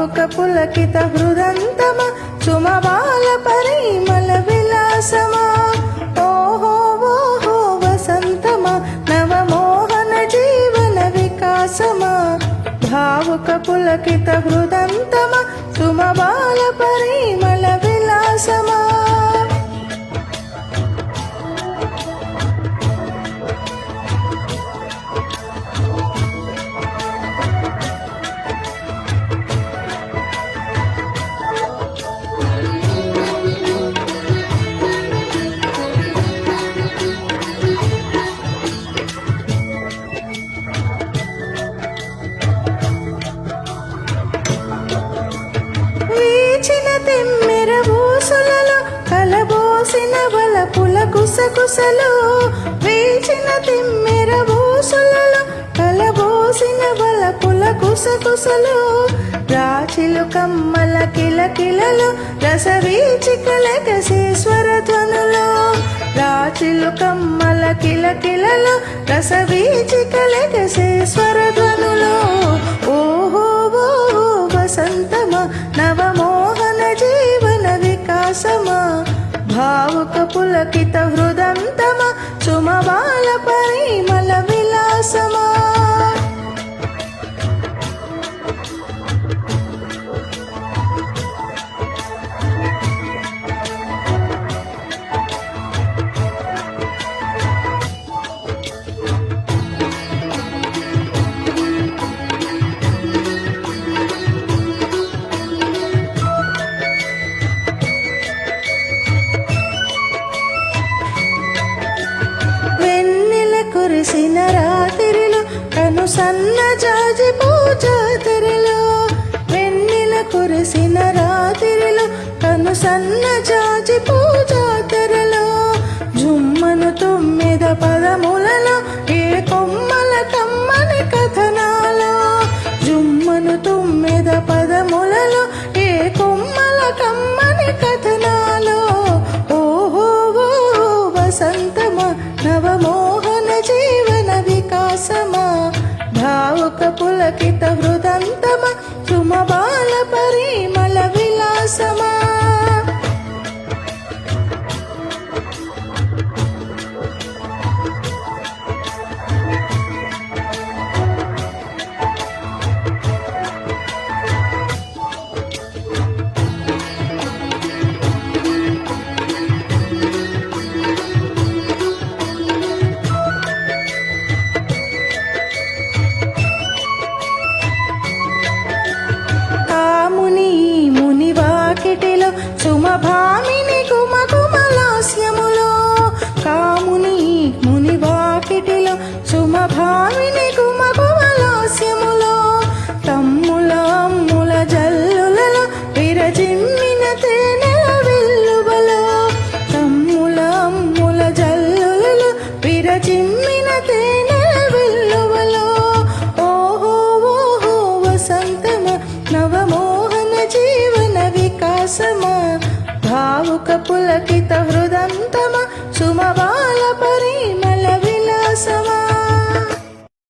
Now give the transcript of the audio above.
భావుక పులకిత హృదంతమ సుమబాల పరిమళ విలాసమా ఓహో ఓహో వసంతమా నవమోహన జీవన వికాసమా భావుక పులకిత హృదంతమ సుమబాల పరిమళ విలాసమా తెమ్మెర ఊసులలో కలబోసిన వలపుల గుసగుసలు వేచిన తెమ్మెర ఊసులలో కలబోసిన వలపుల గుసగుసలు రాచిలు కమ్మల కిలకిలలో రసవీచికలకసేశ్వర ధ్వనులు రాచిలు కమ్మల కిలకిలలో రసవీచికలకసేశ్వర ధ్వనులు ఓహో ఓహో వసంతమ నవమోహన జీవన వికాసమా భావుక పులకిత హృదంతమ సుమబాల పరిమళ విలాసమా కురిసిన రాత్రిలో కను సన్న జాజి పూజాతరిలో వెన్నెల కురిసిన రాత్రిలో కను సన్న జాజి పూజాతరిలో జుమ్మను తొమ్మిద పదములలో ఏ కొమ్మల కమ్మని కథనాలో జుమ్మను తొమ్మిద పదములలో ఏ కొమ్మల కమ్మని కథనాలో ఓహో ఓహో వసంతమా నవమోహన జీవన వికాసమా భావుక పులకిత హృదంతమ సుమబాల పరిమళ విలాసమా సుమభామిని గుమగుమలాస్యములో కాముని ముని వాకిటిలో సుమభామిని గుమగుమలాస్యములో తమ్ముల అమ్ముల జల్లులలో విరజిమ్మిన తేనెల వెల్లువలో తమ్ముల అమ్ముల జల్లులలో విరజిమ్మిన తేనెల వెల్లువలో ఓహో ఓహో వసంతమ నవమోహన జీవన వికాసమా భావుక పులకిత హృదంతమ సుమబాల పరిమళ విలాసమ